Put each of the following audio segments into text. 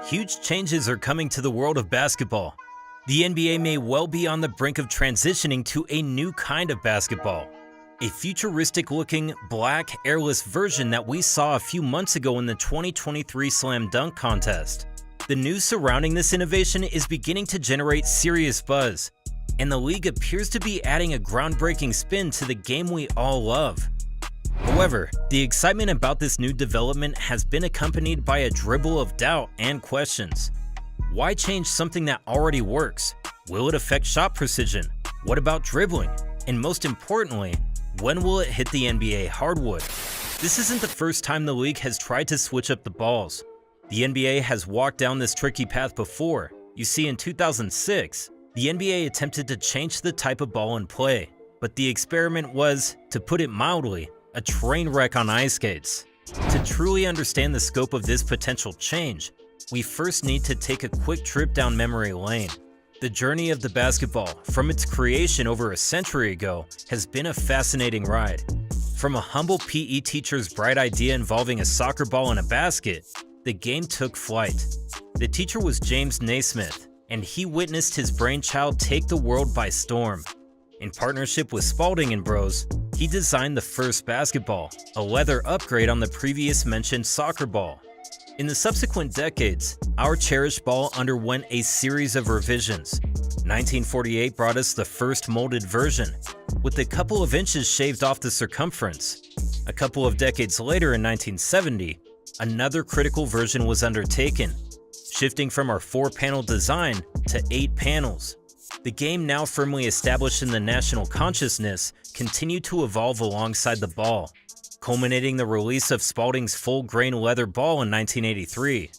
Huge changes are coming to the world of basketball. The NBA may well be on the brink of transitioning to a new kind of basketball. A futuristic-looking, black, airless version that we saw a few months ago in the 2023 Slam Dunk Contest. The news surrounding this innovation is beginning to generate serious buzz, and the league appears to be adding a groundbreaking spin to the game we all love. However, the excitement about this new development has been accompanied by a dribble of doubt and questions. Why change something that already works? Will it affect shot precision? What about dribbling? And most importantly, when will it hit the NBA hardwood? This isn't the first time the league has tried to switch up the balls. The NBA has walked down this tricky path before. You see, in 2006, the NBA attempted to change the type of ball in play, but the experiment was, to put it mildly, a train wreck on ice skates. To truly understand the scope of this potential change, we first need to take a quick trip down memory lane. The journey of the basketball, from its creation over a century ago, has been a fascinating ride. From a humble PE teacher's bright idea involving a soccer ball and a basket, the game took flight. The teacher was James Naismith, and he witnessed his brainchild take the world by storm. In partnership with Spalding and Bros, he designed the first basketball, a leather upgrade on the previous mentioned soccer ball. In the subsequent decades, our cherished ball underwent a series of revisions. 1948 brought us the first molded version, with a couple of inches shaved off the circumference. A couple of decades later in 1970, another critical version was undertaken, shifting from our 4-panel design to 8 panels. The game, now firmly established in the national consciousness, continued to evolve alongside the ball, culminating the release of Spalding's full-grain leather ball in 1983.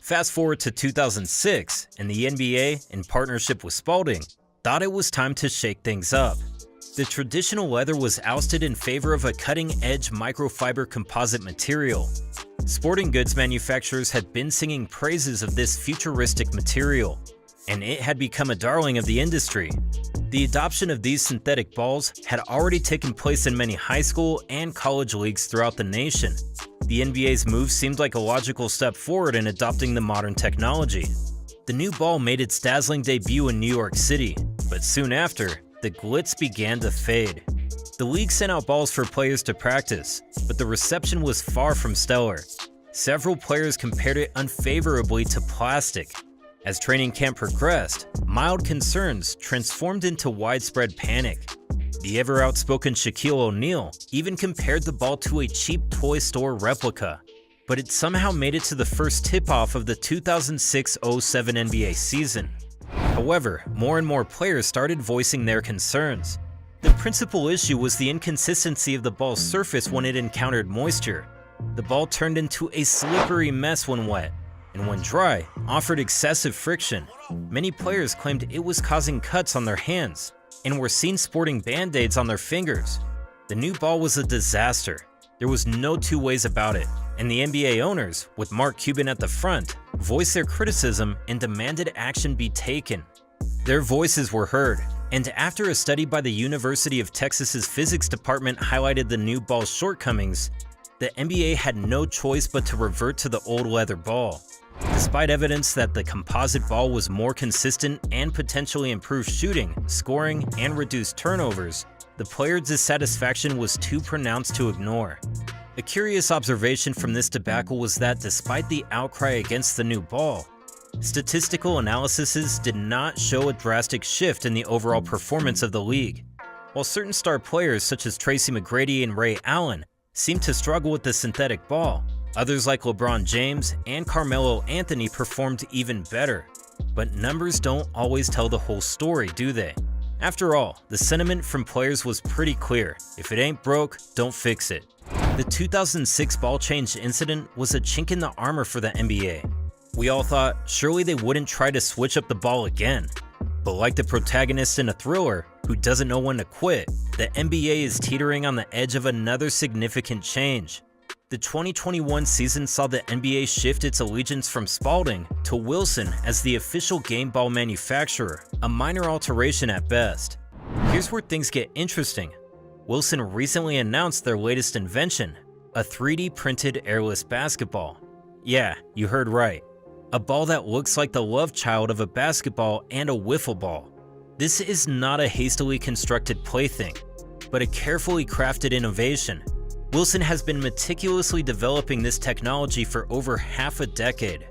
Fast forward to 2006, and the NBA, in partnership with Spalding, thought it was time to shake things up. The traditional leather was ousted in favor of a cutting-edge microfiber composite material. Sporting goods manufacturers had been singing praises of this futuristic material, and it had become a darling of the industry. The adoption of these synthetic balls had already taken place in many high school and college leagues throughout the nation. The NBA's move seemed like a logical step forward in adopting the modern technology. The new ball made its dazzling debut in New York City, but soon after, the glitz began to fade. The league sent out balls for players to practice, but the reception was far from stellar. Several players compared it unfavorably to plastic. As training camp progressed, mild concerns transformed into widespread panic. The ever-outspoken Shaquille O'Neal even compared the ball to a cheap toy store replica. But it somehow made it to the first tip-off of the 2006-07 NBA season. However, more and more players started voicing their concerns. The principal issue was the inconsistency of the ball's surface when it encountered moisture. The ball turned into a slippery mess when wet, and when dry, offered excessive friction. Many players claimed it was causing cuts on their hands, and were seen sporting band-aids on their fingers. The new ball was a disaster. There was no two ways about it, and the NBA owners, with Mark Cuban at the front, voiced their criticism and demanded action be taken. Their voices were heard, and after a study by the University of Texas's physics department highlighted the new ball's shortcomings, the NBA had no choice but to revert to the old leather ball. Despite evidence that the composite ball was more consistent and potentially improved shooting, scoring, and reduced turnovers, the player dissatisfaction was too pronounced to ignore. A curious observation from this debacle was that despite the outcry against the new ball, statistical analyses did not show a drastic shift in the overall performance of the league. While certain star players such as Tracy McGrady and Ray Allen seemed to struggle with the synthetic ball, others like LeBron James and Carmelo Anthony performed even better. But numbers don't always tell the whole story, do they? After all, the sentiment from players was pretty clear: if it ain't broke, don't fix it. The 2006 ball change incident was a chink in the armor for the NBA. We all thought surely they wouldn't try to switch up the ball again. But like the protagonist in a thriller who doesn't know when to quit, the NBA is teetering on the edge of another significant change. The 2021 season saw the NBA shift its allegiance from Spalding to Wilson as the official game ball manufacturer, a minor alteration at best. Here's where things get interesting. Wilson recently announced their latest invention, a 3D printed airless basketball. Yeah, you heard right. a ball that looks like the love child of a basketball and a wiffle ball. This is not a hastily constructed plaything, but a carefully crafted innovation. Wilson has been meticulously developing this technology for over half a decade.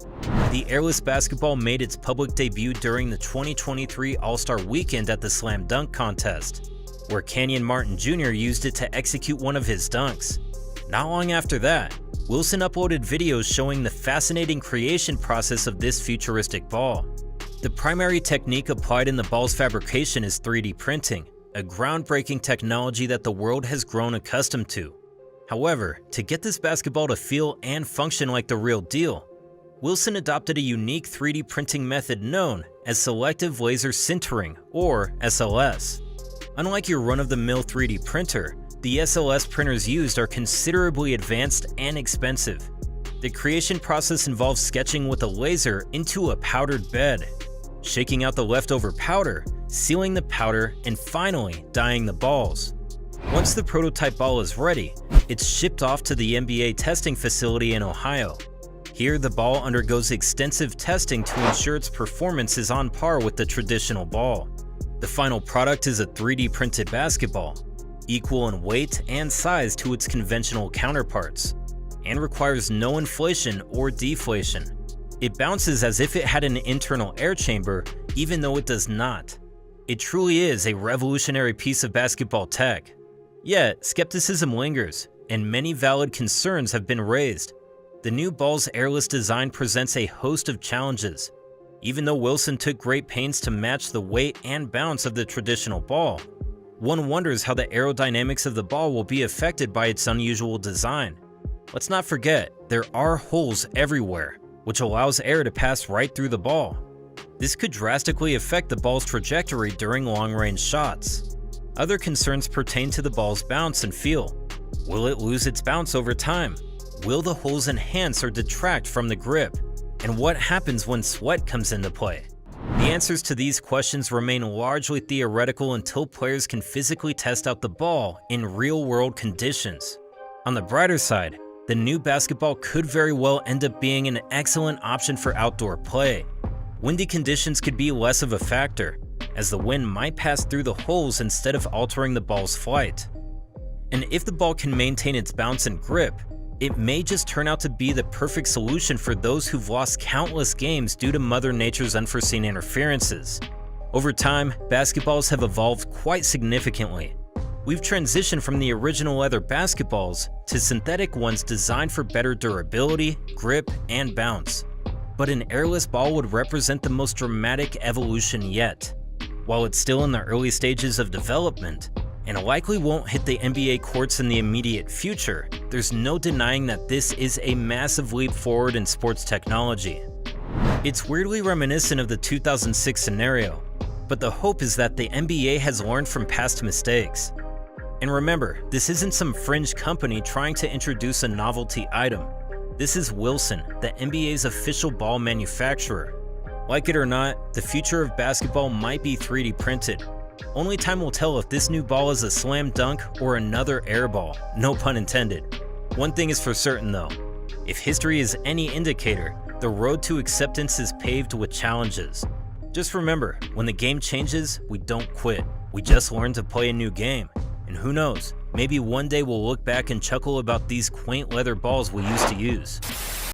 The airless basketball made its public debut during the 2023 All-Star Weekend at the Slam Dunk Contest, where Kenyon Martin Jr. used it to execute one of his dunks. Not long after that, Wilson uploaded videos showing the fascinating creation process of this futuristic ball. The primary technique applied in the ball's fabrication is 3D printing, a groundbreaking technology that the world has grown accustomed to. However, to get this basketball to feel and function like the real deal, Wilson adopted a unique 3D printing method known as selective laser sintering, or SLS. Unlike your run-of-the-mill 3D printer, the SLS printers used are considerably advanced and expensive. The creation process involves sketching with a laser into a powdered bed, shaking out the leftover powder, sealing the powder, and finally dyeing the balls. Once the prototype ball is ready, it's shipped off to the NBA testing facility in Ohio. Here, the ball undergoes extensive testing to ensure its performance is on par with the traditional ball. The final product is a 3D printed basketball, equal in weight and size to its conventional counterparts, and requires no inflation or deflation. It bounces as if it had an internal air chamber, even though it does not. It truly is a revolutionary piece of basketball tech. Yet, skepticism lingers, and many valid concerns have been raised. The new ball's airless design presents a host of challenges. Even though Wilson took great pains to match the weight and bounce of the traditional ball, one wonders how the aerodynamics of the ball will be affected by its unusual design. Let's not forget, there are holes everywhere, which allows air to pass right through the ball. This could drastically affect the ball's trajectory during long-range shots. Other concerns pertain to the ball's bounce and feel. Will it lose its bounce over time? Will the holes enhance or detract from the grip? And what happens when sweat comes into play? The answers to these questions remain largely theoretical until players can physically test out the ball in real-world conditions. On the brighter side, the new basketball could very well end up being an excellent option for outdoor play. Windy conditions could be less of a factor, as the wind might pass through the holes instead of altering the ball's flight. And if the ball can maintain its bounce and grip, it may just turn out to be the perfect solution for those who've lost countless games due to Mother Nature's unforeseen interferences. Over time, basketballs have evolved quite significantly. We've transitioned from the original leather basketballs to synthetic ones designed for better durability, grip, and bounce. But an airless ball would represent the most dramatic evolution yet. While it's still in the early stages of development, and likely won't hit the NBA courts in the immediate future, there's no denying that this is a massive leap forward in sports technology. It's weirdly reminiscent of the 2006 scenario, but the hope is that the NBA has learned from past mistakes. And remember, this isn't some fringe company trying to introduce a novelty item. This is Wilson, the NBA's official ball manufacturer. Like it or not, the future of basketball might be 3D printed. Only time will tell if this new ball is a slam dunk or another air ball, no pun intended. One thing is for certain though, if history is any indicator, the road to acceptance is paved with challenges. Just remember, when the game changes, we don't quit. We just learn to play a new game. And who knows, maybe one day we'll look back and chuckle about these quaint leather balls we used to use.